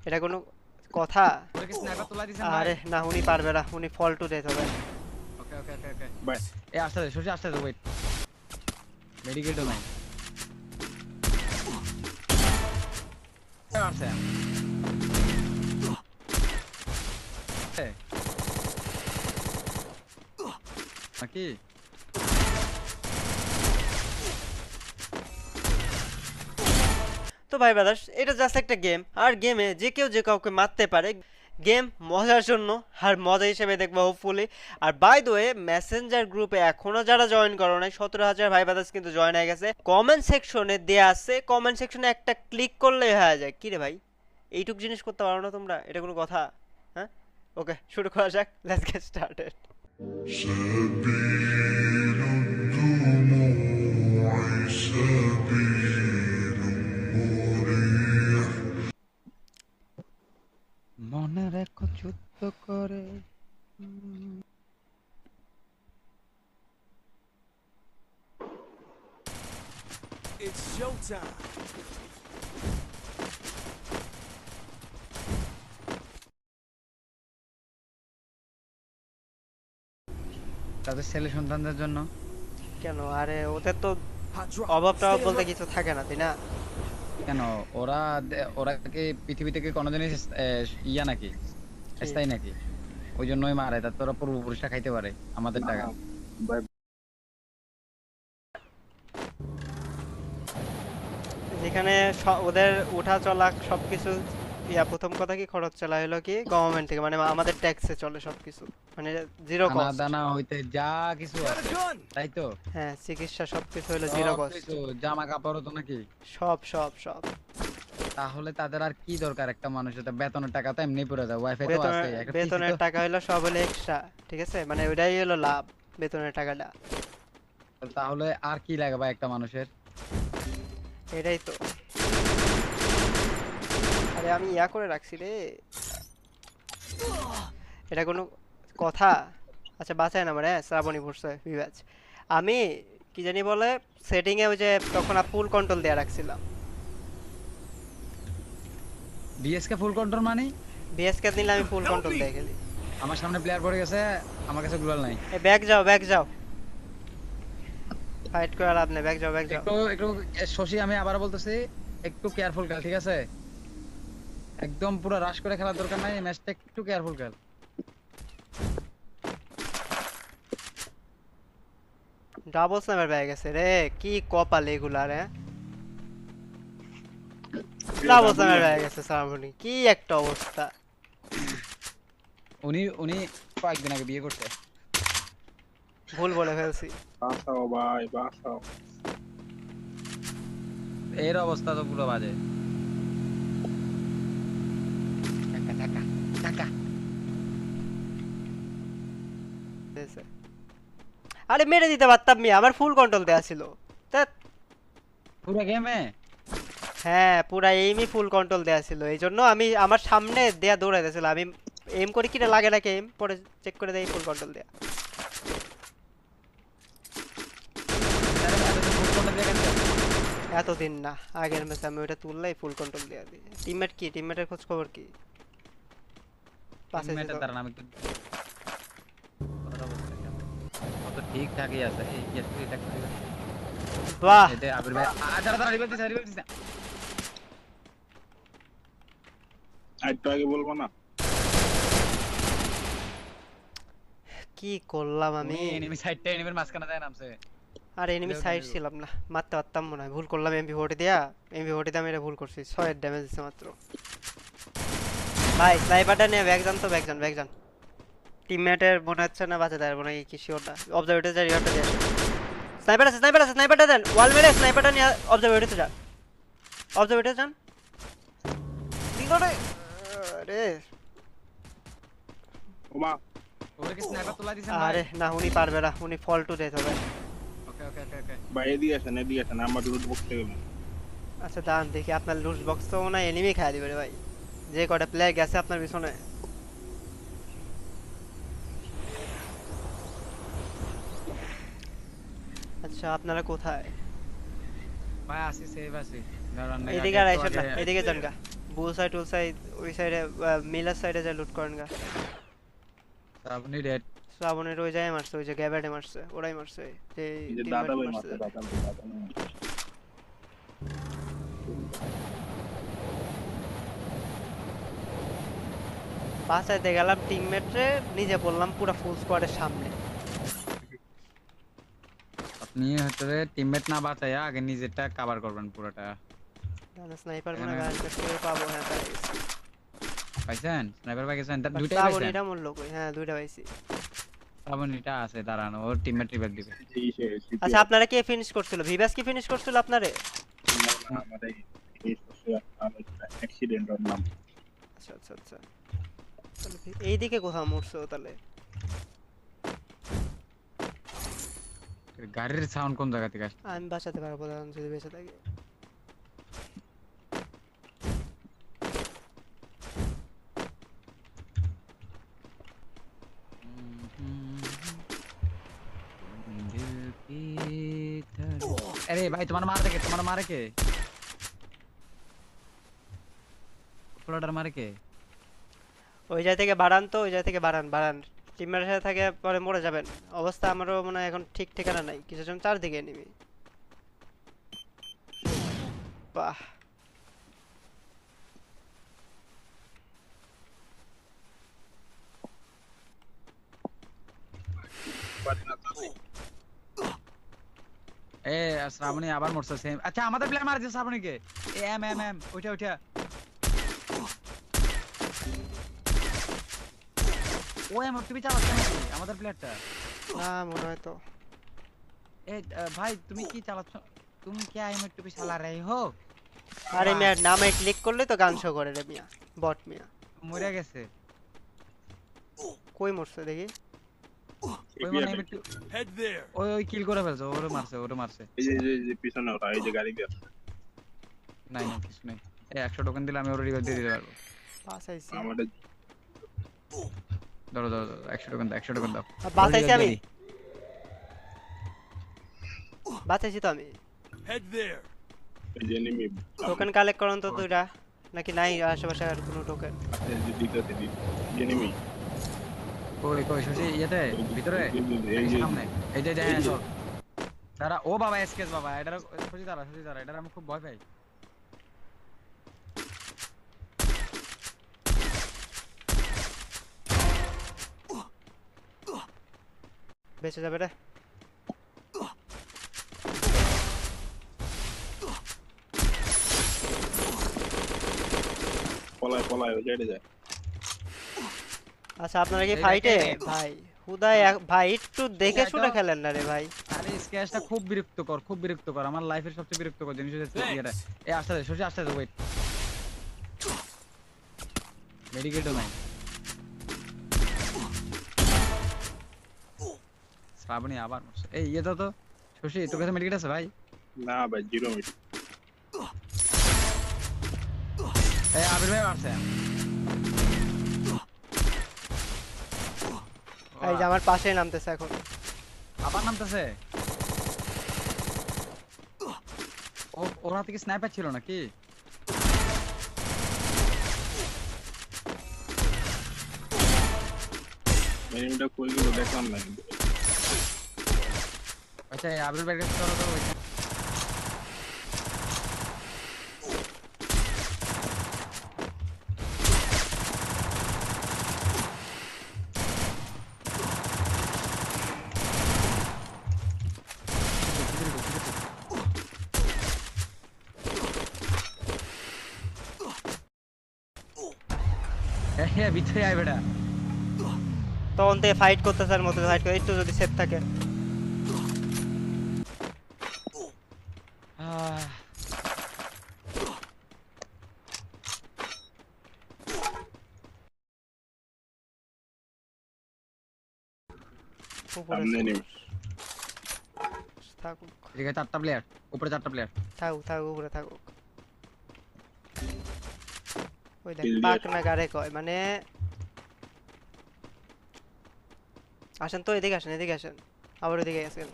এটা কোনো কথা? ওরে কি স্নাইপার তোলা দিছেন ভাই? আরে না, উনি পারবে না, উনি ফল টু ডেথ হবে। ওকে ওকে ওকে ওকে বাই। এই আসতে দে সরষে আসতে দে ওয়েট মেডিকেটও নাই আসছে নাকি তো ভাই ব্রাদার্স, এটা জাস্ট একটা গেম, আর গেমে যে কেউ যে কাউকে মারতে পারে। গেম মজার জন্য, আর মজা হিসেবে দেখবো হোপফুলি। আর বাই দ্য ওয়ে, মেসেঞ্জার গ্রুপে এখনো যারা জয়েন করো নাই, 17,000 ভাই ব্রাদার্স কিন্তু জয়েন হয়ে গেছে। কমেন্ট সেকশনে দেয়া আছে, কমেন্ট সেকশনে একটা ক্লিক করলেই হয়ে যায়। কি রে ভাই, এইটুক জিনিস করতে পারো না তোমরা? এটা কোনো কথা? হ্যাঁ, ওকে, শুরু করা যাক। Let's get started. سبيل الدموع سبيل مريح মনে রেখো যুদ্ধ করে It's showtime. তাদের ছেলে সন্তানদের জন্য কেন? আরে ওদের তো Hot drop. অভাব টভাব Stay বলতে alert. কিছু থাকে না, তাই না? কেন ওরা ওরা কি পৃথিবী থেকে কোনো জিনিস ইয়া নাকি কি? স্থায়ী নাকি ওই জন্যই মারে তাতে ওরা পূর্বপুরুষরা খাইতে পারে আমাদের টাকা বাই। যেখানে ওদের উঠা চলা সবকিছু, প্রথম কথা কি খরচ চলা হলো কি গভর্নমেন্ট থেকে, মানে আমাদের ট্যাক্সে চলে সবকিছু, মানে জিরো খানা কস্ট। দানা হইতে যা কিছু Got a আছে gun. তাই তো হ্যাঁ, চিকিৎসা সবকিছু হলো জিরো সব কস্ট। কিছু জামা কাপড় তো নাকি সব সব সব তাহলে তাদের আর কি দরকার একটা মানুষের তো বেতনের টাকা তো এমনি পড়ে যায় ওয়াইফাই তো আছে বেতনের একটা বেতনের PC টাকা হলো সব হলো এক্সট্রা, ঠিক আছে, মানে ওইটাই হলো লাভ, বেতনের টাকাটা। তো তাহলে আর কি লাগে ভাই একটা মানুষের এটাই তো। আরে আমি ইয়া করে রাখছি রে, এটা কোনো কথা? আচ্ছা বাঁচায় না আমার, হ্যাঁ শ্রাবণী পড়ছে বিবাজ। আমি কি জানি বলে সেটিং এ ওই যে তখন ফুল কন্ট্রোল দেয়া রাখছিলাম। ডিএসকে ফুল কন্ট্রোল মানে বিএসকে নিলে আমি ফুল কন্ট্রোল দিয়ে খেলি। আমার সামনে প্লেয়ার পড়ে গেছে আমার কাছে গ্লোয়াল নাই এই ব্যাক যাও, ব্যাক যাও, ফাইট করে লাভ নেই, ব্যাক যাও, ব্যাক যাও। একটু একটু শশী আমি আবার বলতেছি একটু কেয়ারফুল খেল ঠিক আছে একদম পুরো রাশ করে খেলার দরকার নাই ম্যাচটা একটু কেয়ারফুল খেল ডাবল স্ন্যাপার পেয়ে গেছে রে, কি কপাল এগুলার, হ্যাঁ ডাবল স্ন্যাপার পেয়ে গেছে শ্রাবণী, কি একটা অবস্থা। উনি উনি কয়েকদিন আগে বিয়ে করছে ভুল বলে ফেলছি। বাঁচাও ভাই, বাঁচাও। এর অবস্থা তো পুরো বাজে টাকা টাকা টাকা আরে মেরে দিতে পারতাম, আমার ফুল কন্ট্রোল দেয়া ছিল। ধ্যাৎ। পুরো গেমে হ্যাঁ, পুরা এইমই ফুল কন্ট্রোল দেয়া ছিল, এই জন্য আমি আমার সামনে দেয়া দৌড়াইতেছিল, আমি এম করে কিনা লাগে নাকি এম পরে চেক করে দেই ফুল কন্ট্রোল দেয়া। এতদিন না, আগের ম্যাচে আমি ওটা তুললাই ফুল কন্ট্রোল দেয়া দিই। টিমমেট কি, টিমমেটের খোঁজ খবর কি? পাশে যে টিমমেটের তো- দ্বারা আমি একটু কথাটা বলতে চাই। ও তো ঠিকঠাকই আছে এই yes, এটা কি বাহ, এতে আবির ভাই দাঁড়া দাঁড়া রিভাইভ দিছে আর একটু আগে বলবো না? কি করলাম আমি আমি? এনিমি সাইডটা এনিমির মাঝখানে যায় নামছে আর এনিমি সাইড ছিলাম না, মারতে পারতাম মনে হয়, ভুল করলাম। এমপি ফোর্টি দিয়া, এমপি ফোর্টি দিয়ে আমি এটা ভুল করছি, 6 এর ড্যামেজ দিছে মাত্র। ভাই স্নাইপারটা নিয়ে ব্যাক যান তো, ব্যাক যান, ব্যাক যান। টিমমেটের মনে হচ্ছে না বাঁচাতে পারবো না, কি শিওর না। অবজারভেটর যা রিওয়ার্ডটা দিয়ে আসে। স্নাইপার আছে, স্নাইপার আছে, স্নাইপারটা দেন, ওয়াল মেরে স্নাইপারটা নিয়ে অবজারভেটরে যান, অবজারভেটরে যান। দিল রে, আরে ওমা, ওরে কি স্নাইপার তোলা দিছেন ভাই আরে না, উনি পারবে না, উনি ফল টু ডেথ হবে। ওকে ওকে ওকে ওকে ভাই এদিকে আসেন, এদিকে আসেন, আমার রুট বক্স থেকে গেলাম। আচ্ছা দাঁড়ান দেখি, আপনার লুজ বক্স তো না এনিমি খাই দিবে রে ভাই, যে কটা প্লেয়ার গেছে আপনার পিছনে। আচ্ছা আপনারা কোথায়? ভাই আসি সেভ আসি এদিকে আর আইসেন না, এদিকে যান গা, বুল সাইড টুল সাইড ওই সাইডে মিলার সাইডে যা লুট করেন গা। আপনি ডেড। শ্রাবণের ওই যায় মারছে, ওই যে গ্যাবার্ডে মারছে, ওরাই মারছে যে এই যে teammate দাদা ভাই মারছে মারছে, যারা। দাদা ভাই বাঁচাইতে গেলাম টিমমেটরে, নিজে পড়লাম পুরো ফুল স্কোয়াডের সামনে। আপনি হচ্ছে টিমমেট না বাঁচাইয়া আগে নিজেরটা কভার করবেন পুরোটা। স্নাইপার মনে গান করতে পাবো, হ্যাঁ পাই গেছি। পাইছেন স্নাইপার পাইছেন? তার দুইটাই শ্রাবণ পাইছেন? এটা মূল্য কই, হ্যাঁ দুইটা পাইছি। শ্রাবণীটা আছে দাঁড়ানো, ওর টিমমেট রিভাইভ দিবে। আচ্ছা আপনারা কে ফিনিশ করছিল? ভিভাস কি ফিনিশ করছিল আপনারে? আমাদের এই অ্যাক্সিডেন্ট ওর নাম। আচ্ছা আচ্ছা আচ্ছা, তাহলে এইদিকে কোথাও মরছো তাহলে? গাড়ির সাউন্ড কোন জায়গা থেকে আসছে? আমি বাঁচাতে পারবো না যদি বেঁচে থাকি। আরে ভাই তোমার মার দেখে, তোমার মারে কে? ফ্লোটার মারে কে? ওই জায়গা থেকে বাড়ান তো, ওই জায়গা থেকে বাড়ান বাড়ান। টিমের সাথে থাকে পরে মরে যাবেন। অবস্থা আমারও মনে হয় এখন ঠিক ঠিকানা নাই, কিছুজন চারদিকে নিবি। বাহ, এ শ্রাবণী আবার মরছে সেম। আচ্ছা আমাদের প্লেয়ার মারছে শ্রাবণীকে। এ এম এম এম ওইটা ওইটা। ও এম তুমি চালাচ্ছ নাকি আমাদের প্লেয়ারটা? না মনে হয় তো। এ ভাই তুমি কি চালাচ্ছ? তুমি কি আই এম টুপি চালা রে হো? আরে মিয়া নামে ক্লিক করলে তো গান শো করে রে মিয়া, বট মিয়া। মরে গেছে। কই মরছে দেখি? ওই মানে এম টু Head there. ওই ওই কিল করে ফেলছে, ওরে মারছে ওরে মারছে। এই যে পিছনে ওরা, এই যে গাড়ি দিয়ে নাই না কিছু নাই। এ 100 টোকেন দিলে আমি ওরে রিভাইভ দিয়ে দিতে পারবো। বাঁচাইছি, আমাদের ধরো ধরো ধরো 100 টোকেন দাও, 100 টোকেন দাও। বাঁচাইছি আমি, বাঁচাইছি তো আমি। Head there. এই যে এনিমি টোকেন কালেক্ট করুন তো দুইটা, নাকি নাই আশেপাশে আর কোনো টোকেন? এই যে দিতে এনিমি কই কই সুজি ইয়েতে ভিতরে এই যে সামনে এই যে হ্যাঁ চল দাঁড়া। ও বাবা এসকেস বাবা, এটার সুজি দাঁড়া এটার আমি খুব ভয় পাই। বেঁচে যাবে রে। পলায় ওই সাইডে যায়। আচ্ছা আপনারা কি এই ফাইটে? দেখে। ভাই হুদাই ভাই একটু দেখে শুনে খেলেন না রে ভাই। আরে স্কেচটা খুব বিরক্তকর আমার লাইফের সবচেয়ে বিরক্তকর জিনিস হচ্ছে এটা। এ আসতে দে সুজি আসতে দে, ওয়েট মেডিকেটও নাই। শ্রাবণী আবার মরছে। এই ইয়ে দাও তো শশী, তোর কাছে মেডিকেট আছে ভাই? না ভাই 0 মিনিট। এই আবির ভাই মারছে। এই যে আমার পাশেই নামতেছে এখন। আবার নামতেছে। ও ওর হাতে কি স্নাইপার ছিল নাকি? এনিমিটা কই গেল দেখলাম না কিন্তু। আচ্ছা এই আবির ভাইয়ের কাছে চলো তো ওইখানে। হ্যাঁ ভিতরে আয় বেটা। তখন থেকে ফাইট করতেছে আর মতো ফাইট করে, একটু যদি সেফ থাকে। আহ, উপরে সামনে এনিমি। থাকুক এদিকে 4টা প্লেয়ার, উপরে 4টা প্লেয়ার। থাকুক থাকুক উপরে থাকুক। ওই দেখ Kill পাক দিয়ে না গারে কয় মানে। আসেন তো এদিকে আসেন, এদিকে আসেন। আবার ওইদিকে গেছেন।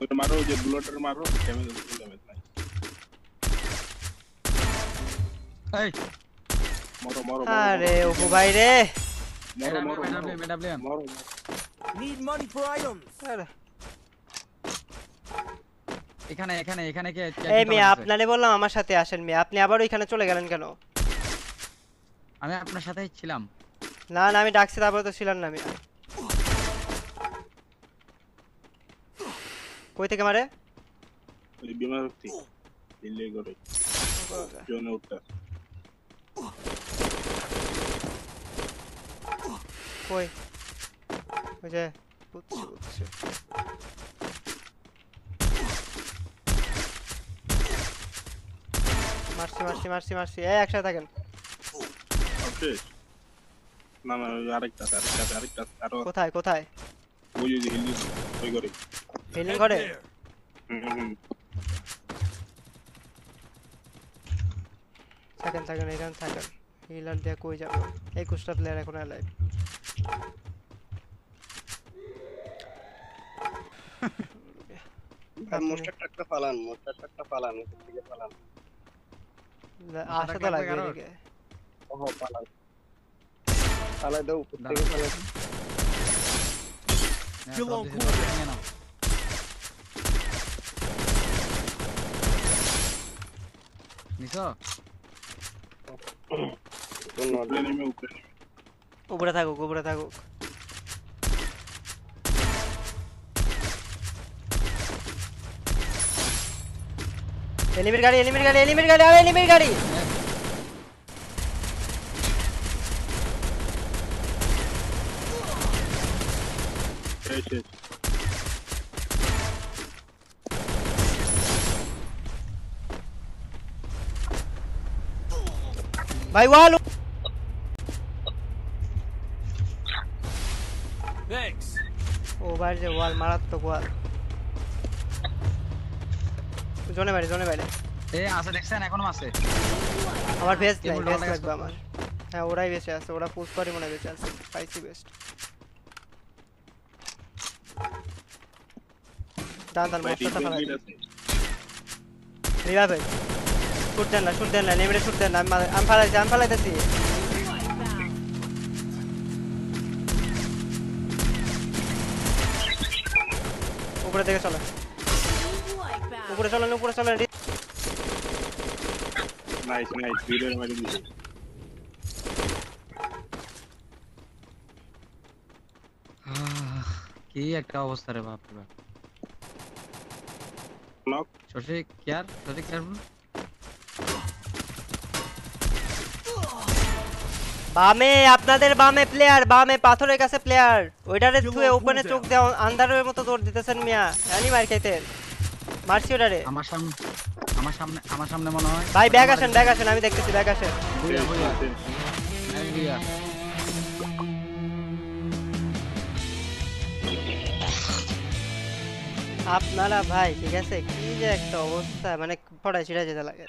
ওটা মারো, যে বুলেটের মারো, ড্যামেজ নাই। এই মরো মরো আরে অপু ভাই রে। মরো মরো মেডাব্লিয়াম মরো Need money for items. আরে, এখানে এখানে এখানে কে এই মিয়া আপনারে বললাম আমার সাথে আসেন মিয়া, আপনি আবার ওইখানে চলে গেলেন কেন? আমি আপনার সাথেই ছিলাম। না না আমি ডাকছি তারপরে তো ছিলেন না মিয়া। কই থেকে মারে? ওই বিমান ব্যক্তি দিল্লি করে জোনে উঠতা কই? ওই যে বুঝছি বুঝছি। মারছি মারছি মারছি মারছি, এই একসাথে থাকেন। ওকে না না ওই আরেকটা আরো কোথায় কোথায়? ওই যে হিলি ওই করে ফিলিং Head করে? there. হুম থাকেন থাকেন এখানে থাকেন। হিলার দিয়ে কই যাবে? 21টা প্লেয়ার এখন অ্যালাইভ। মোস্টারটা ফালান মোস্টারটা ফালান এখান থেকে ফালান আসা তো লাগবে কারোর? এদিকে। ওহ ফালান ফালাই দাও উপর থেকে ফালাই দাও। Still on নিছো ধন্যবাদ উপরে নেমে উপরে থাকুক উপরে থাকুক। এনিমির গাড়ি এনিমির গাড়ি এনিমির গাড়ি আর এনিমির গাড়ি। শেষ ভাই ওয়াল। Thanks. ও ভাই যে ওয়াল মারাত্মক ওয়াল। জোনে বাইরে। এ আছে দেখছেন এখনো আছে। আমার ভেস্ট নাই, কেবল ভেস্ট ডলার লাগবে আমার। হ্যাঁ ওরাই বেঁচে আছে, ওরা পুশ করে মনে হয় বেঁচে আছে। পাইছি বেস্ট। দান মাস্টারটা ফালাই দিই। রিভাইভ ভাই শুট দেন না নেমে শুট দেন না। আমি ফালাইতেছি। উপরে থেকে চলে, উপরে চলেন নাইস ভিডিও মারি দিছে কি একটা অবস্থা রে বাপ রে বাপ। নক সঠিক কেয়ারফুল। বামে আপনাদের বামে প্লেয়ার, বামে পাথরের কাছে প্লেয়ার। ওইটারে থুয়ে ওপেনে চোখ দেও, আন্ধারের মতো দৌড় দিতেছেন মিয়া। জানি মার খাইতেন। মারছি ওটারে। আমার সামনে মনে হয়। ভাই ব্যাগ আসেন আমি দেখতেছি, ব্যাগ আসেন। বুইয়া আপনারা ভাই ঠিক আছে, কি যে একটা অবস্থা, মানে পড়ায় ছিড়া যেতে লাগে।